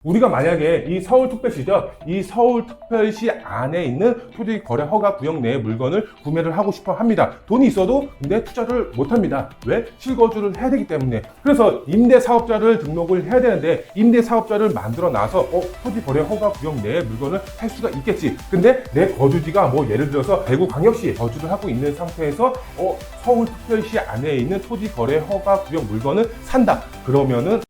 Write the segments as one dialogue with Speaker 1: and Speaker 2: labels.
Speaker 1: 우리가 만약에 이 서울특별시죠. 이 서울특별시 안에 있는 토지거래허가구역 내의 물건을 구매를 하고 싶어 합니다. 돈이 있어도 근데 투자를 못합니다. 왜? 실거주를 해야 되기 때문에. 그래서 임대사업자를 등록을 해야 되는데 임대사업자를 만들어 놔서 토지거래허가구역 내의 물건을 할 수가 있겠지. 근데 내 거주지가 뭐 예를 들어서 대구광역시에 거주를 하고 있는 상태에서 서울특별시 안에 있는 토지거래허가구역 물건을 산다. 그러면은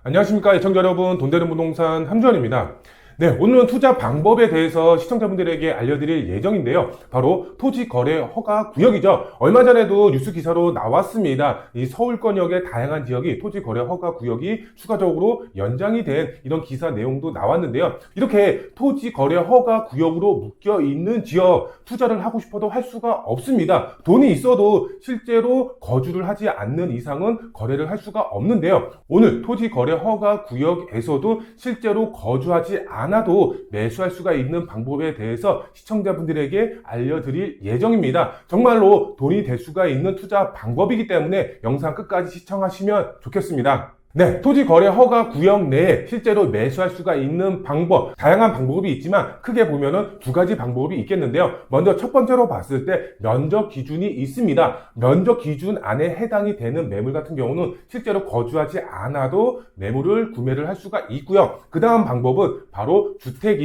Speaker 1: 안녕하십니까 시청자 여러분, 돈되는 부동산 함주원입니다. 네, 오늘은 투자 방법에 대해서 시청자분들에게 알려드릴 예정인데요. 바로 토지거래허가구역이죠. 얼마 전에도 뉴스 기사로 나왔습니다. 이 서울권역의 다양한 지역이 토지거래허가구역이 추가적으로 연장이 된 이런 기사 내용도 나왔는데요. 이렇게 토지거래허가구역으로 묶여있는 지역 투자를 하고 싶어도 할 수가 없습니다. 돈이 있어도 실제로 거주를 하지 않는 이상은 거래를 할 수가 없는데요. 오늘 토지거래허가구역에서도 실제로 거주하지 않아도 매수할 수가 있는 방법에 대해서 시청자분들에게 알려드릴 예정입니다. 정말로 돈이 될 수가 있는 투자 방법이기 때문에 영상 끝까지 시청하시면 좋겠습니다. 네, 토지거래허가구역 내에 실제로 매수할 수가 있는 방법, 다양한 방법이 있지만 크게 보면은 두 가지 방법이 있겠는데요. 먼저 첫 번째로 봤을 때 면적 기준이 있습니다. 면적 기준 안에 해당이 되는 매물 같은 경우는 실제로 거주하지 않아도 매물을 구매를 할 수가 있고요. 그 다음 방법은 바로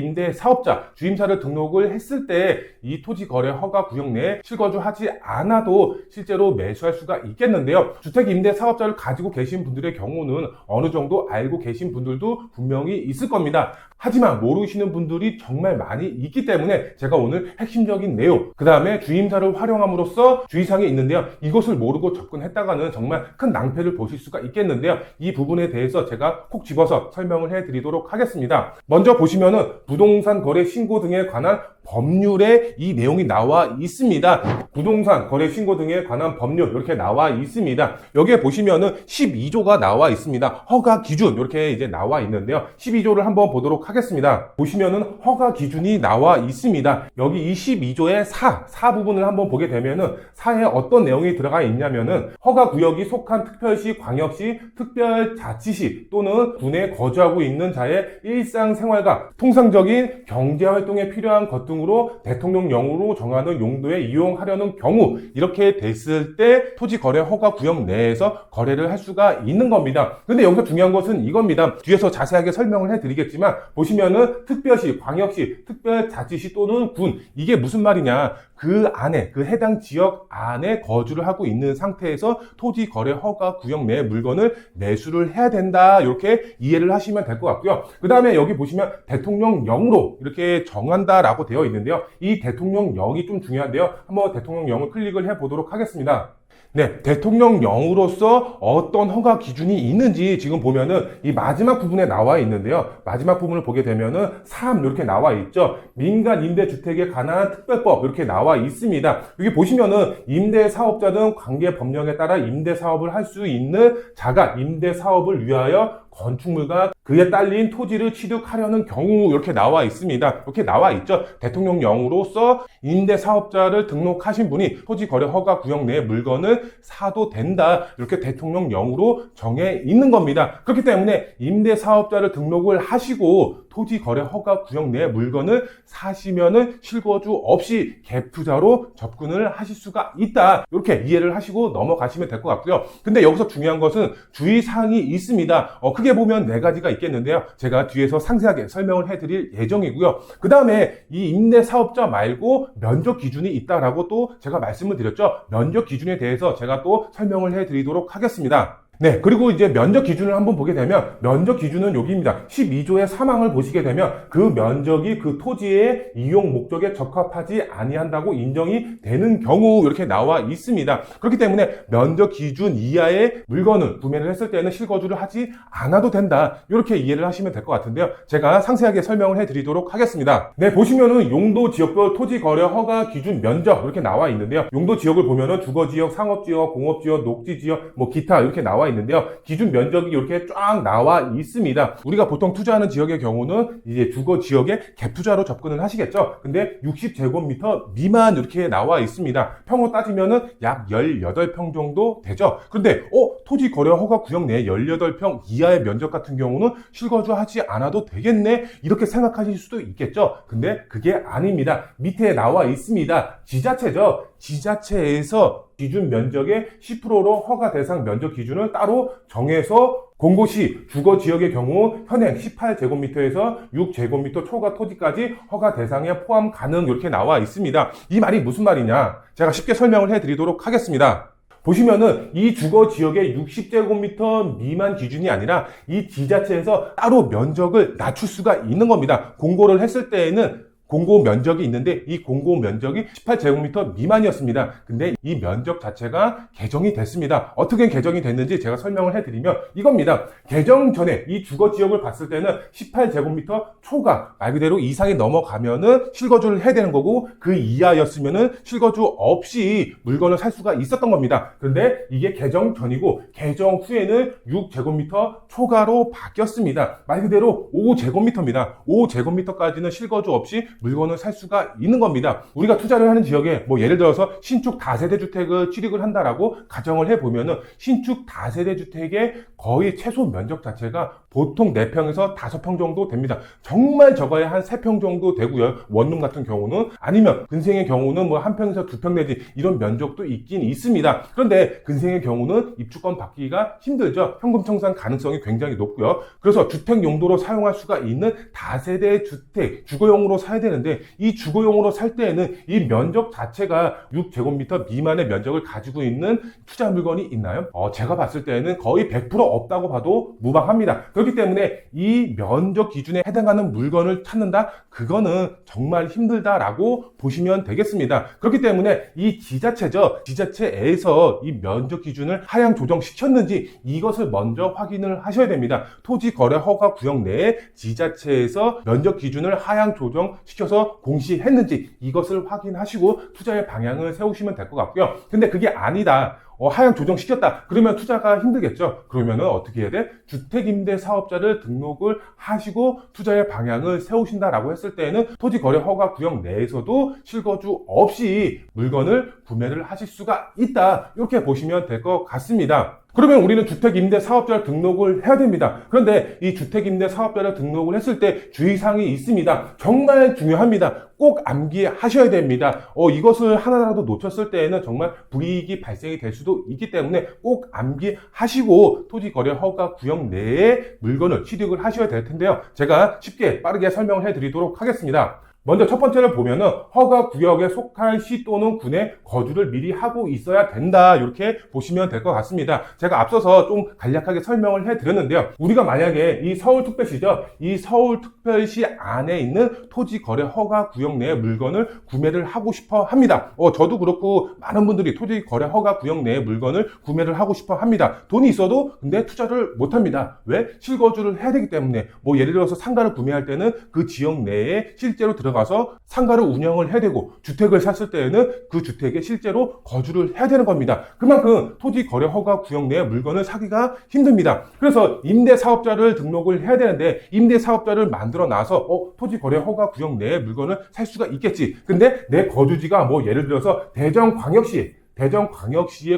Speaker 1: 주택임대사업자, 주임사를 등록을 했을 때 이 토지거래허가구역 내에 실거주하지 않아도 실제로 매수할 수가 있겠는데요. 주택임대사업자를 가지고 계신 분들의 경우는 어느 정도 알고 계신 분들도 분명히 있을 겁니다. 하지만 모르시는 분들이 정말 많이 있기 때문에 제가 오늘 핵심적인 내용, 그 다음에 주임사를 활용함으로써 주의사항이 있는데요. 이것을 모르고 접근했다가는 정말 큰 낭패를 보실 수가 있겠는데요. 이 부분에 대해서 제가 콕 집어서 설명을 해드리도록 하겠습니다. 먼저 보시면은 부동산 거래 신고 등에 관한 법률에 이 내용이 나와 있습니다. 부동산 거래 신고 등에 관한 법률 이렇게 나와 있습니다. 여기에 보시면은 12조가 나와 있습니다. 허가 기준 이렇게 이제 나와 있는데요. 12조를 한번 보도록 하겠습니다. 보시면은 허가 기준이 나와 있습니다. 여기 이 12조의 4 부분을 한번 보게 되면은 4에 어떤 내용이 들어가 있냐면은 허가 구역이 속한 특별시, 광역시, 특별자치시 또는 군에 거주하고 있는 자의 일상생활과 통상적인 경제활동에 필요한 것 등으로 대통령령으로 정하는 용도에 이용하려는 경우 이렇게 됐을 때 토지거래허가구역 내에서 거래를 할 수가 있는 겁니다. 근데 여기서 중요한 것은 이겁니다. 뒤에서 자세하게 설명을 해드리겠지만 보시면은 특별시, 광역시, 특별자치시 또는 군 이게 무슨 말이냐, 그 안에 그 해당 지역 안에 거주를 하고 있는 상태에서 토지거래허가구역 내 물건을 매수를 해야 된다 이렇게 이해를 하시면 될 것 같고요. 그 다음에 여기 보시면 대통령령으로 이렇게 정한다라고 되어 있는데요. 이 대통령령이 좀 중요한데요. 한번 대통령령을 클릭을 해보도록 하겠습니다. 네, 대통령령으로서 어떤 허가 기준이 있는지 지금 보면은 이 마지막 부분에 나와 있는데요. 마지막 부분을 보게 되면은 3 이렇게 나와 있죠. 민간 임대주택에 관한 특별법 이렇게 나와 있습니다. 여기 보시면은 임대사업자 등 관계 법령에 따라 임대사업을 할 수 있는 자가 임대사업을 위하여 건축물과 그에 딸린 토지를 취득하려는 경우 이렇게 나와 있습니다. 이렇게 나와 있죠. 대통령령으로서 임대사업자를 등록하신 분이 토지거래허가구역 내 물건을 사도 된다. 이렇게 대통령령으로 정해 있는 겁니다. 그렇기 때문에 임대사업자를 등록을 하시고 토지거래허가구역 내 물건을 사시면은 실거주 없이 갭투자로 접근을 하실 수가 있다. 이렇게 이해를 하시고 넘어가시면 될 것 같고요. 근데 여기서 중요한 것은 주의사항이 있습니다. 크게 보면 4가지가 있겠는데요. 제가 뒤에서 상세하게 설명을 해드릴 예정이고요. 그 다음에 이 임대사업자 말고 면적 기준이 있다라고 또 제가 말씀을 드렸죠. 면적 기준에 대해서 제가 또 설명을 해드리도록 하겠습니다. 네, 그리고 이제 면적 기준을 한번 보게 되면 면적 기준은 여기입니다. 12조의 3항을 보시게 되면 그 면적이 그 토지의 이용 목적에 적합하지 아니한다고 인정이 되는 경우 이렇게 나와 있습니다. 그렇기 때문에 면적 기준 이하의 물건을 구매를 했을 때는 실거주를 하지 않아도 된다. 이렇게 이해를 하시면 될 것 같은데요. 제가 상세하게 설명을 해드리도록 하겠습니다. 네, 보시면은 용도 지역별 토지거래 허가 기준 면적 이렇게 나와 있는데요. 용도 지역을 보면은 주거지역, 상업지역, 공업지역, 녹지지역, 뭐 기타 이렇게 나와 있는데요. 기준 면적이 이렇게 쫙 나와 있습니다. 우리가 보통 투자하는 지역의 경우는 이제 주거 지역에 갭 투자로 접근을 하시겠죠. 근데 60제곱미터 미만 이렇게 나와 있습니다. 평으로 따지면은 약 18평 정도 되죠. 그런데 토지 거래 허가 구역 내에 18평 이하의 면적 같은 경우는 실거주하지 않아도 되겠네 이렇게 생각하실 수도 있겠죠. 근데 그게 아닙니다. 밑에 나와 있습니다. 지자체죠. 지자체에서 기준 면적의 10%로 허가 대상 면적 기준을 따로 정해서 공고시 주거 지역의 경우 현행 18제곱미터에서 6제곱미터 초과 토지까지 허가 대상에 포함 가능 이렇게 나와 있습니다. 이 말이 무슨 말이냐? 제가 쉽게 설명을 해드리도록 하겠습니다. 보시면은 이 주거 지역의 60제곱미터 미만 기준이 아니라 이 지자체에서 따로 면적을 낮출 수가 있는 겁니다. 공고를 했을 때에는 공고 면적이 있는데 이 공고 면적이 18제곱미터 미만이었습니다. 근데 이 면적 자체가 개정이 됐습니다. 어떻게 개정이 됐는지 제가 설명을 해드리면 이겁니다. 개정 전에 이 주거 지역을 봤을 때는 18제곱미터 초과 말 그대로 이상이 넘어가면은 실거주를 해야 되는 거고 그 이하였으면은 실거주 없이 물건을 살 수가 있었던 겁니다. 그런데 이게 개정 전이고 개정 후에는 6제곱미터 초과로 바뀌었습니다. 말 그대로 5제곱미터입니다. 5제곱미터까지는 실거주 없이 물건을 살 수가 있는 겁니다. 우리가 투자를 하는 지역에 예를 들어서 신축 다세대 주택을 취득을 한다라고 가정을 해보면은 신축 다세대 주택의 거의 최소 면적 자체가 보통 4평에서 5평 정도 됩니다. 정말 적어야 한 3평 정도 되고요. 원룸 같은 경우는 아니면 근생의 경우는 1평에서 2평 내지 이런 면적도 있긴 있습니다. 그런데 근생의 경우는 입주권 받기가 힘들죠. 현금 청산 가능성이 굉장히 높고요. 그래서 주택 용도로 사용할 수가 있는 다세대 주택, 주거용으로 사야 되는데 이 주거용으로 살 때에는 이 면적 자체가 6제곱미터 미만의 면적을 가지고 있는 투자 물건이 있나요? 제가 봤을 때는 거의 100% 없다고 봐도 무방합니다. 그렇기 때문에 이 면적 기준에 해당하는 물건을 찾는다? 그거는 정말 힘들다라고 보시면 되겠습니다. 그렇기 때문에 이 지자체죠. 지자체에서 이 면적 기준을 하향 조정시켰는지 이것을 먼저 확인을 하셔야 됩니다. 토지 거래 허가 구역 내에 지자체에서 면적 기준을 하향 조정시켜서 공시했는지 이것을 확인하시고 투자의 방향을 세우시면 될 것 같고요. 근데 그게 아니다. 하향 조정시켰다. 그러면 투자가 힘들겠죠. 그러면은 어떻게 해야 돼? 주택임대사업자를 등록을 하시고 투자의 방향을 세우신다라고 했을 때에는 토지거래 허가 구역 내에서도 실거주 없이 물건을 구매를 하실 수가 있다. 이렇게 보시면 될 것 같습니다. 그러면 우리는 주택임대사업자를 등록을 해야 됩니다. 그런데 이 주택임대사업자를 등록을 했을 때 주의사항이 있습니다. 정말 중요합니다. 꼭 암기하셔야 됩니다. 이것을 하나라도 놓쳤을 때에는 정말 불이익이 발생이 될 수도 있기 때문에 꼭 암기하시고 토지거래 허가 구역 내에 물건을 취득을 하셔야 될 텐데요. 제가 쉽게 빠르게 설명을 해드리도록 하겠습니다. 먼저 첫 번째를 보면은 허가 구역에 속할 시 또는 군에 거주를 미리 하고 있어야 된다. 이렇게 보시면 될 것 같습니다. 제가 앞서서 좀 간략하게 설명을 해드렸는데요. 우리가 만약에 이 서울특별시죠. 이 서울특별시 안에 있는 토지거래 허가 구역 내의 물건을 구매를 하고 싶어 합니다. 저도 그렇고 많은 분들이 토지거래 허가 구역 내의 물건을 구매를 하고 싶어 합니다. 돈이 있어도 근데 투자를 못 합니다. 왜? 실거주를 해야 되기 때문에 예를 들어서 상가를 구매할 때는 그 지역 내에 실제로 들어가서 상가를 운영을 해야 되고 주택을 샀을 때에는 그 주택에 실제로 거주를 해야 되는 겁니다. 그만큼 토지 거래 허가 구역 내의 물건을 사기가 힘듭니다. 그래서 임대사업자를 등록을 해야 되는데 임대사업자를 만들어 놔서 토지 거래 허가 구역 내의 물건을 살 수가 있겠지. 근데 내 거주지가 예를 들어서 대전광역시에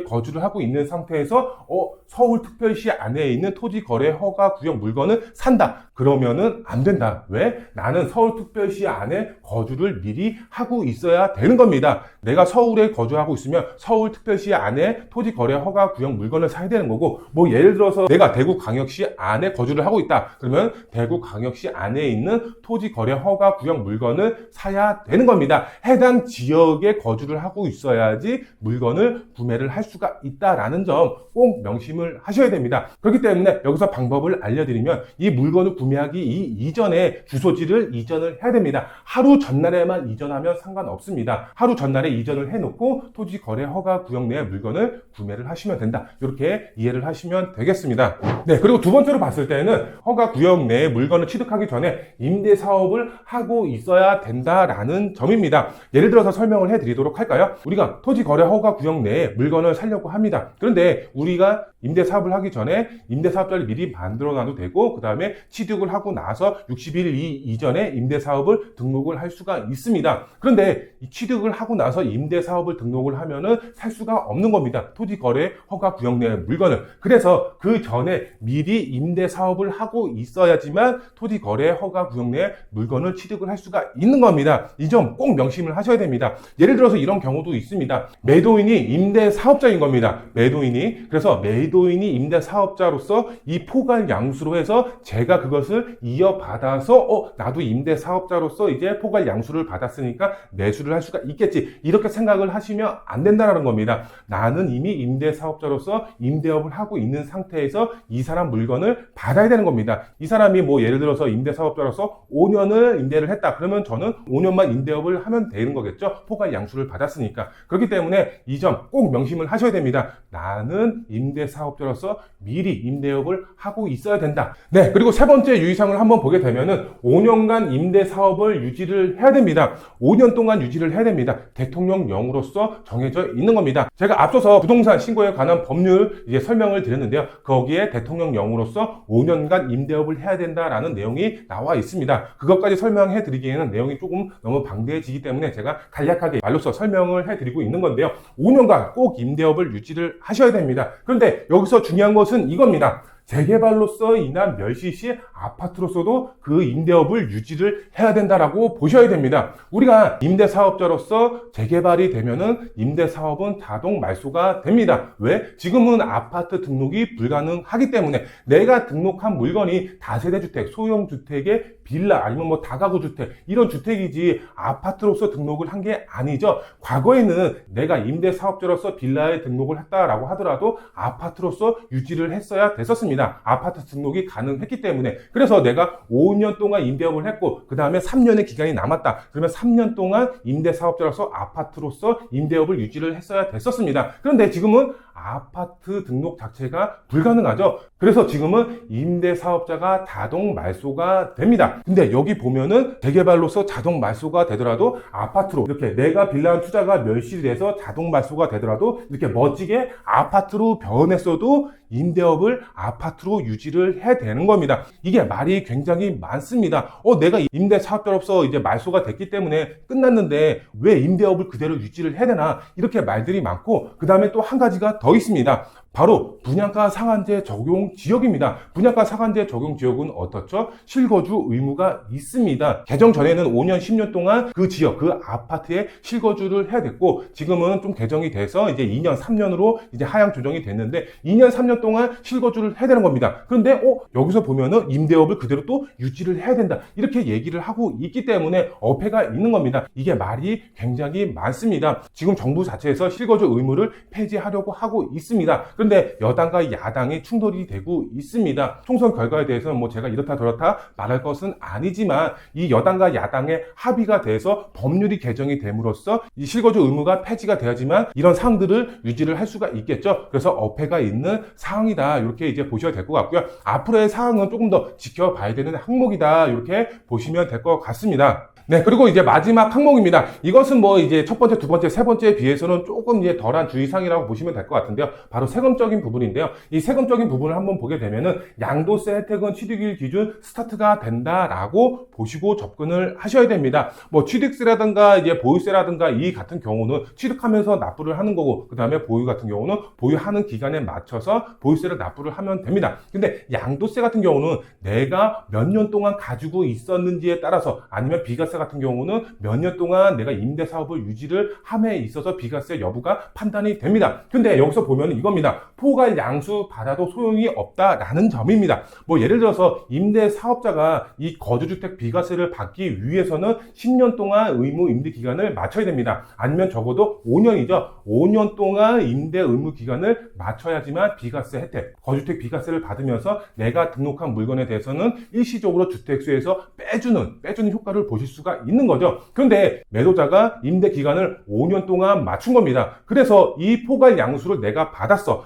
Speaker 1: 거주를 하고 있는 상태에서 서울특별시 안에 있는 토지거래 허가 구역 물건을 산다. 그러면은 안 된다. 왜? 나는 서울특별시 안에 거주를 미리 하고 있어야 되는 겁니다. 내가 서울에 거주하고 있으면 서울특별시 안에 토지거래 허가 구역 물건을 사야 되는 거고 예를 들어서 내가 대구광역시 안에 거주를 하고 있다. 그러면 대구광역시 안에 있는 토지거래 허가 구역 물건을 사야 되는 겁니다. 해당 지역에 거주를 하고 있어야지 물건을 구매를 할 수가 있다라는 점 꼭 명심을 하셔야 됩니다. 그렇기 때문에 여기서 방법을 알려드리면 이 물건을 구매하기 이전에 주소지를 이전을 해야 됩니다. 하루 전날에만 이전하면 상관없습니다. 하루 전날에 이전을 해놓고 토지 거래 허가 구역 내의 물건을 구매를 하시면 된다. 이렇게 이해를 하시면 되겠습니다. 네, 그리고 두 번째로 봤을 때는 허가 구역 내의 물건을 취득하기 전에 임대 사업을 하고 있어야 된다라는 점입니다. 예를 들어서 설명을 해드리도록 할까요? 우리가 토지 거래 허가 구역 내에 물건을 살려고 합니다. 그런데 우리가 임대 사업을 하기 전에 임대 사업자를 미리 만들어 놔도 되고, 그 다음에 취득을 하고 나서 60일 이전에 임대 사업을 등록을 할 수가 있습니다. 그런데 이 취득을 하고 나서 임대 사업을 등록을 하면은 살 수가 없는 겁니다. 토지 거래 허가 구역 내 물건을. 그래서 그 전에 미리 임대 사업을 하고 있어야지만 토지 거래 허가 구역 내 물건을 취득을 할 수가 있는 겁니다. 이 점 꼭 명심을 하셔야 됩니다. 예를 들어서 이런 경우도 있습니다. 매도인이 임대 사업자인 겁니다. 매도인이. 그래서 매도인이 임대 사업자로서 이 포괄 양수로 해서 제가 그것을 이어받아서 나도 임대 사업자로서 이제 포괄 양수를 받았으니까 매수를 할 수가 있겠지. 이렇게 생각을 하시면 안 된다는 겁니다. 나는 이미 임대 사업자로서 임대업을 하고 있는 상태에서 이 사람 물건을 받아야 되는 겁니다. 이 사람이 뭐 예를 들어서 임대 사업자로서 5년을 임대를 했다. 그러면 저는 5년만 임대업을 하면 되는 거겠죠. 포괄 양수를 받았으니까. 그렇기 때문에 이 점 꼭 명심을 하셔야 됩니다. 나는 임대 사업자로서 미리 임대업을 하고 있어야 된다. 네, 그리고 세 번째 유의사항을 한번 보게 되면은 5년간 임대 사업을 유지를 해야 됩니다. 5년 동안 유지를 해야 됩니다. 대통령령으로서 정해져 있는 겁니다. 제가 앞서서 부동산 신고에 관한 법률 이제 설명을 드렸는데요. 거기에 대통령령으로서 5년간 임대업을 해야 된다라는 내용이 나와 있습니다. 그것까지 설명해 드리기에는 내용이 조금 너무 방대해지기 때문에 제가 간략하게 말로써 설명을 해 드리고 있는 건데요. 5년간 꼭 임대업을 유지를 하셔야 됩니다. 그런데 여기서 중요한 것은 이겁니다. 재개발로서 인한 멸시 시 아파트로서도 그 임대업을 유지를 해야 된다라고 보셔야 됩니다. 우리가 임대사업자로서 재개발이 되면은 임대사업은 자동 말소가 됩니다. 왜? 지금은 아파트 등록이 불가능하기 때문에 내가 등록한 물건이 다세대주택, 소형주택의 빌라 아니면 뭐 다가구주택 이런 주택이지 아파트로서 등록을 한 게 아니죠. 과거에는 내가 임대사업자로서 빌라에 등록을 했다라고 하더라도 아파트로서 유지를 했어야 됐었습니다. 아파트 등록이 가능했기 때문에. 그래서 내가 5년 동안 임대업을 했고 그 다음에 3년의 기간이 남았다. 그러면 3년 동안 임대사업자로서 아파트로서 임대업을 유지를 했어야 됐었습니다. 그런데 지금은 아파트 등록 자체가 불가능하죠. 그래서 지금은 임대사업자가 자동 말소가 됩니다. 근데 여기 보면은 재개발로서 자동 말소가 되더라도 아파트로 이렇게 내가 빌라한 투자가 멸실돼서 자동 말소가 되더라도 이렇게 멋지게 아파트로 변했어도 임대업을 아파트로 유지를 해야 되는 겁니다. 이게 말이 굉장히 많습니다. 내가 임대사업자로서 이제 말소가 됐기 때문에 끝났는데 왜 임대업을 그대로 유지를 해야 되나 이렇게 말들이 많고 그 다음에 또 한 가지가 더 있습니다. 바로 분양가 상한제 적용 지역입니다. 분양가 상한제 적용 지역은 어떻죠? 실거주 의무가 있습니다. 개정 전에는 5년, 10년 동안 그 지역, 그 아파트에 실거주를 해야 됐고 지금은 좀 개정이 돼서 이제 2년, 3년으로 이제 하향 조정이 됐는데 2년, 3년 동안 실거주를 해야 되는 겁니다. 그런데 여기서 보면은 임대업을 그대로 또 유지를 해야 된다. 이렇게 얘기를 하고 있기 때문에 어폐가 있는 겁니다. 이게 말이 굉장히 많습니다. 지금 정부 자체에서 실거주 의무를 폐지하려고 하고 있습니다. 그런데 여당과 야당이 충돌이 되고 있습니다. 총선 결과에 대해서는 뭐 제가 이렇다 저렇다 말할 것은 아니지만 이 여당과 야당의 합의가 돼서 법률이 개정이 됨으로써 이 실거주 의무가 폐지가 돼야지만 이런 사항들을 유지를 할 수가 있겠죠. 그래서 어폐가 있는 사항이다. 이렇게 이제 보셔야 될 것 같고요. 앞으로의 사항은 조금 더 지켜봐야 되는 항목이다. 이렇게 보시면 될 것 같습니다. 네, 그리고 이제 마지막 항목입니다. 이것은 뭐 이제 첫 번째, 두 번째, 세 번째에 비해서는 조금 이제 덜한 주의사항이라고 보시면 될 것 같은데요. 바로 세금적인 부분인데요. 이 세금적인 부분을 한번 보게 되면은 양도세 혜택은 취득일 기준 스타트가 된다라고 보시고 접근을 하셔야 됩니다. 뭐 취득세라든가 이제 보유세라든가 이 같은 경우는 취득하면서 납부를 하는 거고, 그 다음에 보유 같은 경우는 보유하는 기간에 맞춰서 보유세를 납부를 하면 됩니다. 근데 양도세 같은 경우는 내가 몇 년 동안 가지고 있었는지에 따라서 아니면 비과세 같은 경우는 몇 년 동안 내가 임대 사업을 유지를 함에 있어서 비과세 여부가 판단이 됩니다. 근데 여기서 보면 이겁니다. 포괄 양수 받아도 소용이 없다라는 점입니다. 뭐 예를 들어서 임대 사업자가 이 거주주택 비과세를 받기 위해서는 10년 동안 의무 임대 기간을 맞춰야 됩니다. 아니면 적어도 5년이죠. 5년 동안 임대 의무 기간을 맞춰야지만 비과세 혜택, 거주택 비과세를 받으면서 내가 등록한 물건에 대해서는 일시적으로 주택수에서 빼주는 효과를 보실 수가 수가 있는 거죠. 그런데 매도자가 임대 기간을 5년 동안 맞춘 겁니다. 그래서 이 포괄 양수를 내가 받았어.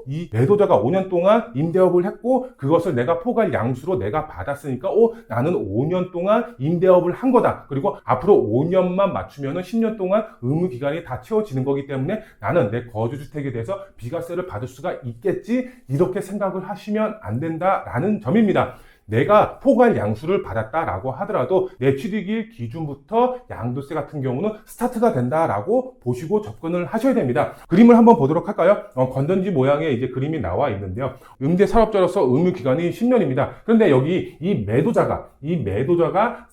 Speaker 1: 이 매도자가 5년 동안 임대업을 했고 그것을 내가 포괄 양수로 내가 받았으니까 나는 5년 동안 임대업을 한 거다. 그리고 앞으로 5년만 맞추면은 10년 동안 의무 기간이 다 채워지는 거기 때문에 나는 내 거주주택에 대해서 비과세를 받을 수가 있겠지. 이렇게 생각을 하시면 안 된다라는 점입니다. 내가 포괄 양수를 받았다라고 하더라도 내 취득일 기준부터 양도세 같은 경우는 스타트가 된다라고 보시고 접근을 하셔야 됩니다. 그림을 한번 보도록 할까요? 건전지 모양의 이제 그림이 나와 있는데요. 임대 사업자로서 의무 기간이 10년입니다. 그런데 여기 이 매도자가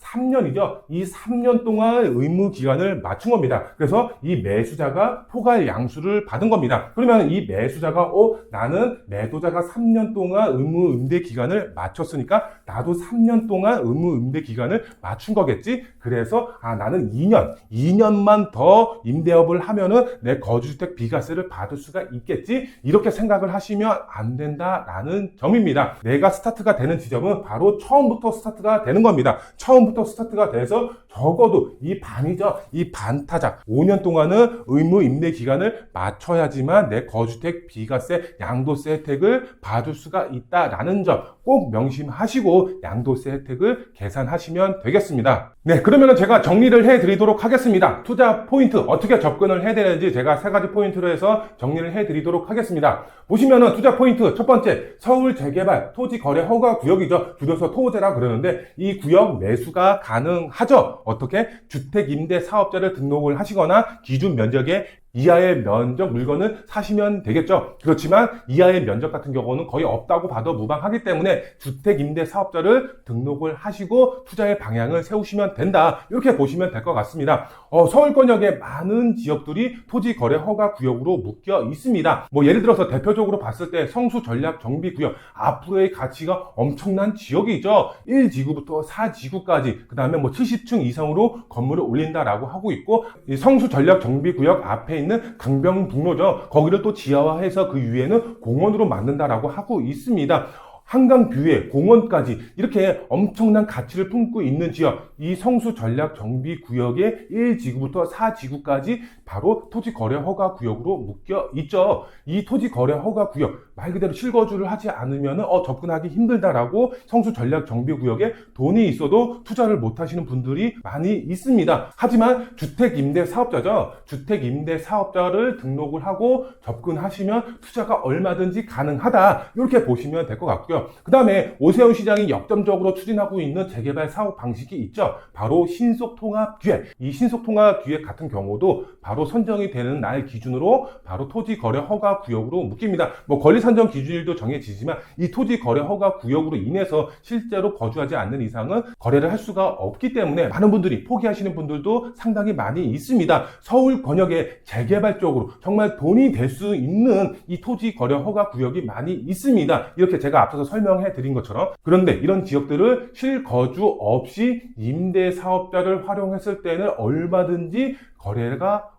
Speaker 1: 3년이죠. 이 3년 동안 의무 기간을 맞춘 겁니다. 그래서 이 매수자가 포괄 양수를 받은 겁니다. 그러면 이 매수자가 나는 매도자가 3년 동안 의무 임대 기간을 맞췄으니까 나도 3년 동안 의무 임대 기간을 맞춘 거겠지. 그래서 나는 2년만 더 임대업을 하면은 내 거주주택 비과세를 받을 수가 있겠지. 이렇게 생각을 하시면 안 된다라는 점입니다. 내가 스타트가 되는 지점은 바로 처음부터 스타트가 되는 겁니다. 처음부터 스타트가 돼서 적어도 이 반타작 5년 동안은 의무 임대 기간을 맞춰야지만 내 거주택 비과세 양도세 혜택을 받을 수가 있다라는 점 꼭 명심하시고 양도세 혜택을 계산하시면 되겠습니다. 네, 그러면 제가 정리를 해드리도록 하겠습니다. 투자 포인트 어떻게 접근을 해야 되는지 제가 3가지 포인트로 해서 정리를 해드리도록 하겠습니다. 보시면은 투자 포인트 첫 번째, 서울 재개발 토지 거래 허가 구역이죠. 줄여서 토제라 그러는데 이 구역 매수가 가능하죠. 어떻게? 주택 임대 사업자를 등록을 하시거나 기준 면적의 이하의 면적 물건을 사시면 되겠죠. 그렇지만 이하의 면적 같은 경우는 거의 없다고 봐도 무방하기 때문에 주택 임대 사업자를 등록을 하시고 투자의 방향을 세우시면 된다. 이렇게 보시면 될 것 같습니다. 서울권역의 많은 지역들이 토지 거래 허가 구역으로 묶여 있습니다. 예를 들어서 대표적으로 봤을 때 성수 전략 정비 구역 앞으로의 가치가 엄청난 지역이죠. 1지구부터 4지구까지 그 다음에 70층 이상으로 건물을 올린다라고 하고 있고 이 성수 전략 정비 구역 앞에 있는 강병북로죠. 거기를 또 지하화해서 그 위에는 공원으로 만든다라고 하고 있습니다. 한강 뷰에 공원까지 이렇게 엄청난 가치를 품고 있는 지역, 이 성수 전략 정비 구역의 1지구부터 4지구까지 바로 토지 거래 허가 구역으로 묶여 있죠. 이 토지 거래 허가 구역 말 그대로 실거주를 하지 않으면 접근하기 힘들다라고 성수 전략 정비 구역에 돈이 있어도 투자를 못 하시는 분들이 많이 있습니다. 하지만 주택 임대 사업자죠. 주택 임대 사업자를 등록을 하고 접근하시면 투자가 얼마든지 가능하다. 이렇게 보시면 될 것 같고요. 그 다음에 오세훈 시장이 역점적으로 추진하고 있는 재개발 사업 방식이 있죠. 바로 신속통합기획. 이 신속통합기획 같은 경우도 바로 선정이 되는 날 기준으로 바로 토지 거래 허가 구역으로 묶입니다. 권리 산정 기준일도 정해지지만 이 토지 거래 허가 구역으로 인해서 실제로 거주하지 않는 이상은 거래를 할 수가 없기 때문에 많은 분들이 포기하시는 분들도 상당히 많이 있습니다. 서울 권역의 재개발 쪽으로 정말 돈이 될 수 있는 이 토지 거래 허가 구역이 많이 있습니다. 이렇게 제가 앞서서 설명해 드린 것처럼. 그런데 이런 지역들을 실거주 없이 임대 사업자를 활용했을 때는 얼마든지 거래가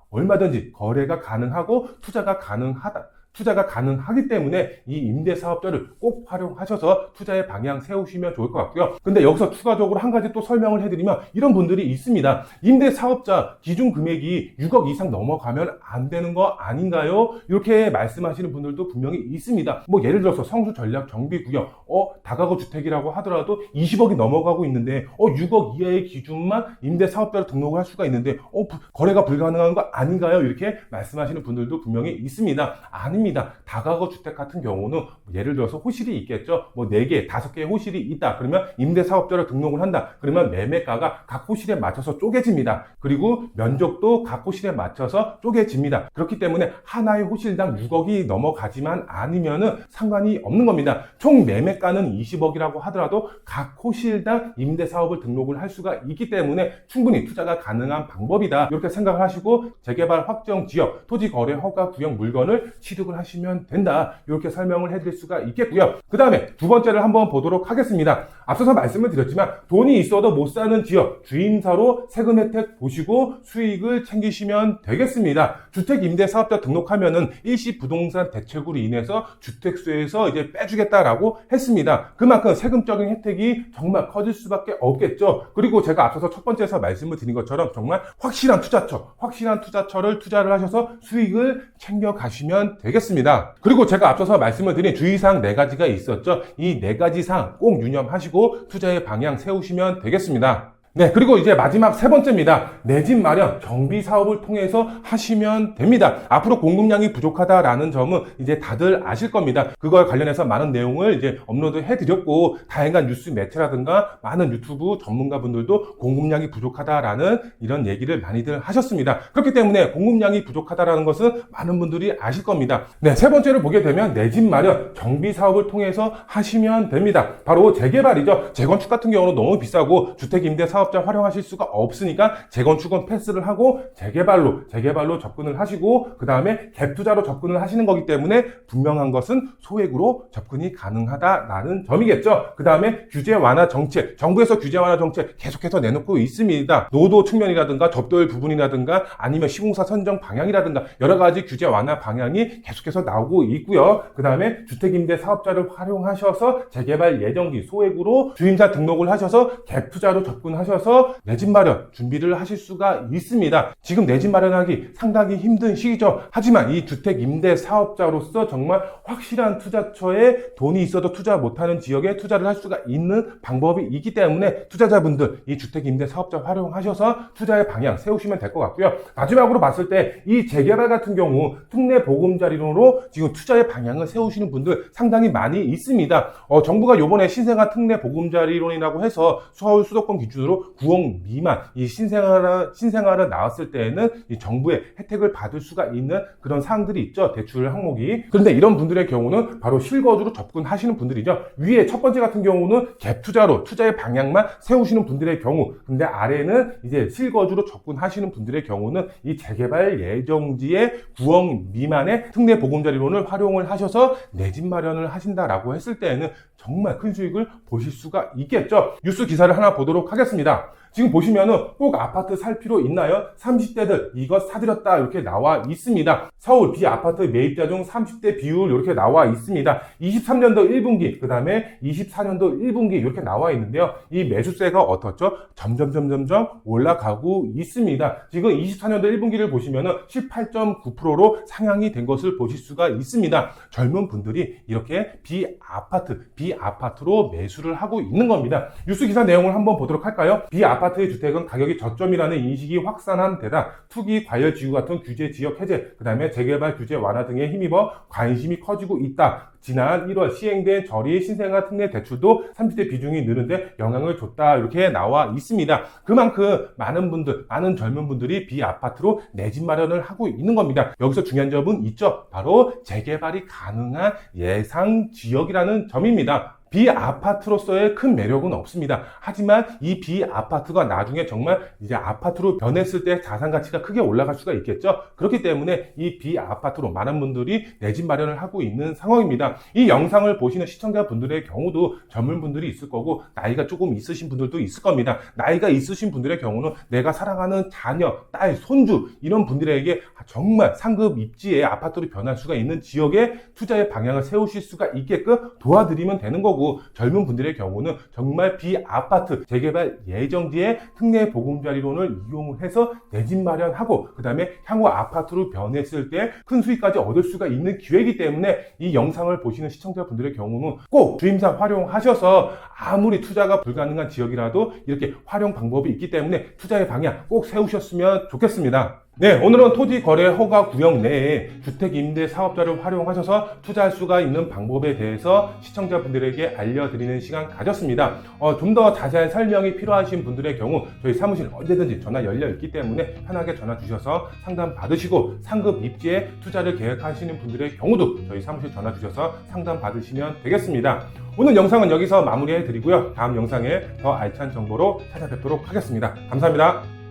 Speaker 1: 가능하고 투자가 가능하기 때문에 이 임대 사업자를 꼭 활용하셔서 투자의 방향 세우시면 좋을 것 같고요. 근데 여기서 추가적으로 한 가지 또 설명을 해드리면 이런 분들이 있습니다. 임대 사업자 기준 금액이 6억 이상 넘어가면 안 되는 거 아닌가요? 이렇게 말씀하시는 분들도 분명히 있습니다. 예를 들어서 성수 전략 정비 구역 다가구 주택이라고 하더라도 20억이 넘어가고 있는데 6억 이하의 기준만 임대 사업자로 등록을 할 수가 있는데 거래가 불가능한 거 아닌가요? 이렇게 말씀하시는 분들도 분명히 있습니다. 아닙니다. 다가구 주택 같은 경우는 예를 들어서 호실이 있겠죠. 4개, 5개의 호실이 있다. 그러면 임대사업자를 등록을 한다. 그러면 매매가가 각 호실에 맞춰서 쪼개집니다. 그리고 면적도 각 호실에 맞춰서 쪼개집니다. 그렇기 때문에 하나의 호실당 6억이 넘어가지만 않으면은 상관이 없는 겁니다. 총 매매가는 20억이라고 하더라도 각 호실당 임대사업을 등록을 할 수가 있기 때문에 충분히 투자가 가능한 방법이다. 이렇게 생각을 하시고 재개발 확정 지역 토지 거래 허가 구역 물건을 취득을 선택을 하시면 된다. 이렇게 설명을 해드릴 수가 있겠고요. 그 다음에 두 번째를 한번 보도록 하겠습니다. 앞서서 말씀을 드렸지만 돈이 있어도 못 사는 지역, 주임사로 세금 혜택 보시고 수익을 챙기시면 되겠습니다. 주택임대사업자 등록하면은 일시 부동산 대책으로 인해서 주택수에서 이제 빼주겠다라고 했습니다. 그만큼 세금적인 혜택이 정말 커질 수밖에 없겠죠. 그리고 제가 앞서서 첫 번째에서 말씀을 드린 것처럼 정말 확실한 투자처를 투자를 하셔서 수익을 챙겨가시면 되겠습니다. 그리고 제가 앞서서 말씀을 드린 주의사항 4가지가 있었죠. 이 4가지 사항 꼭 유념하시고 투자의 방향 세우시면 되겠습니다. 네, 그리고 이제 마지막 세 번째입니다. 내 집 마련 정비 사업을 통해서 하시면 됩니다. 앞으로 공급량이 부족하다라는 점은 이제 다들 아실 겁니다. 그거에 관련해서 많은 내용을 이제 업로드 해드렸고, 다양한 뉴스 매체라든가 많은 유튜브 전문가분들도 공급량이 부족하다라는 이런 얘기를 많이들 하셨습니다. 그렇기 때문에 공급량이 부족하다라는 것은 많은 분들이 아실 겁니다. 네, 세 번째를 보게 되면 내 집 마련 정비 사업을 통해서 하시면 됩니다. 바로 재개발이죠. 재건축 같은 경우는 너무 비싸고 주택임대 사업자 활용하실 수가 없으니까 재건축은 패스를 하고 재개발로 접근을 하시고, 그 다음에 갭 투자로 접근을 하시는 거기 때문에 분명한 것은 소액으로 접근이 가능하다라는 점이겠죠. 그 다음에 규제 완화 정책, 정부에서 규제 완화 정책 계속해서 내놓고 있습니다. 노도 측면이라든가 접도율 부분이라든가 아니면 시공사 선정 방향이라든가 여러 가지 규제 완화 방향이 계속해서 나오고 있고요. 그 다음에 주택임대 사업자를 활용하셔서 재개발 예정지 소액으로 주임사 등록을 하셔서 갭 투자로 접근하셔서 내 집 마련 준비를 하실 수가 있습니다. 지금 내 집 마련하기 상당히 힘든 시기죠. 하지만 이 주택임대 사업자로서 정말 확실한 투자처에 돈이 있어도 투자 못하는 지역에 투자를 할 수가 있는 방법이 있기 때문에 투자자분들 이 주택임대 사업자 활용하셔서 투자의 방향 세우시면 될 것 같고요. 마지막으로 봤을 때 이 재개발 같은 경우 특례 보금자리론으로 지금 투자의 방향을 세우시는 분들 상당히 많이 있습니다. 정부가 요번에 신생아 특례 보금자리론이라고 해서 서울 수도권 기준으로 9억 미만 이 신생아를 낳았을 때에는 이 정부의 혜택을 받을 수가 있는 그런 사항들이 있죠. 대출 항목이. 그런데 이런 분들의 경우는 바로 실거주로 접근하시는 분들이죠. 위에 첫 번째 같은 경우는 갭 투자로 투자의 방향만 세우시는 분들의 경우, 근데 아래는 이제 실거주로 접근하시는 분들의 경우는 이 재개발 예정지의 9억 미만의 특례 보금자리론을 활용을 하셔서 내 집 마련을 하신다라고 했을 때에는 정말 큰 수익을 보실 수가 있겠죠. 뉴스 기사를 하나 보도록 하겠습니다. 지금 보시면은 꼭 아파트 살 필요 있나요? 30대들 이것 사드렸다 이렇게 나와 있습니다. 서울 비아파트 매입자 중 30대 비율 이렇게 나와 있습니다. 23년도 1분기 그 다음에 24년도 1분기 이렇게 나와 있는데요. 이 매수세가 어떻죠? 점점 올라가고 있습니다. 지금 24년도 1분기를 보시면은 18.9%로 상향이 된 것을 보실 수가 있습니다. 젊은 분들이 이렇게 비아파트로 매수를 하고 있는 겁니다. 뉴스 기사 내용을 한번 보도록 할까요? 아파트의 주택은 가격이 저점이라는 인식이 확산한 데다 투기 과열 지구 같은 규제 지역 해제, 그 다음에 재개발 규제 완화 등에 힘입어 관심이 커지고 있다. 지난 1월 시행된 저리 신생아 특례 대출도 30대 비중이 느는데 영향을 줬다 이렇게 나와 있습니다. 그만큼 많은 젊은 분들이 비아파트로 내 집 마련을 하고 있는 겁니다. 여기서 중요한 점은 있죠. 바로 재개발이 가능한 예상 지역이라는 점입니다. 비아파트로서의 큰 매력은 없습니다. 하지만 이 비아파트가 나중에 정말 이제 아파트로 변했을 때 자산 가치가 크게 올라갈 수가 있겠죠. 그렇기 때문에 이 비아파트로 많은 분들이 내 집 마련을 하고 있는 상황입니다. 이 영상을 보시는 시청자분들의 경우도 젊은 분들이 있을 거고 나이가 조금 있으신 분들도 있을 겁니다. 나이가 있으신 분들의 경우는 내가 사랑하는 자녀, 딸, 손주 이런 분들에게 정말 상급 입지의 아파트로 변할 수가 있는 지역에 투자의 방향을 세우실 수가 있게끔 도와드리면 되는 거고, 젊은 분들의 경우는 정말 비아파트 재개발 예정지의 특례 보금자리론을 이용을 해서 내 집 마련하고 그 다음에 향후 아파트로 변했을 때 큰 수익까지 얻을 수가 있는 기회이기 때문에 이 영상을 보시는 시청자분들의 경우는 꼭 주임사 활용하셔서 아무리 투자가 불가능한 지역이라도 이렇게 활용 방법이 있기 때문에 투자의 방향 꼭 세우셨으면 좋겠습니다. 네, 오늘은 토지 거래 허가 구역 내에 주택 임대 사업자를 활용하셔서 투자할 수가 있는 방법에 대해서 시청자분들에게 알려드리는 시간 가졌습니다. 좀 더 자세한 설명이 필요하신 분들의 경우 저희 사무실 언제든지 전화 열려 있기 때문에 편하게 전화 주셔서 상담 받으시고, 상급 입지에 투자를 계획하시는 분들의 경우도 저희 사무실 전화 주셔서 상담 받으시면 되겠습니다. 오늘 영상은 여기서 마무리해 드리고요. 다음 영상에 더 알찬 정보로 찾아뵙도록 하겠습니다. 감사합니다.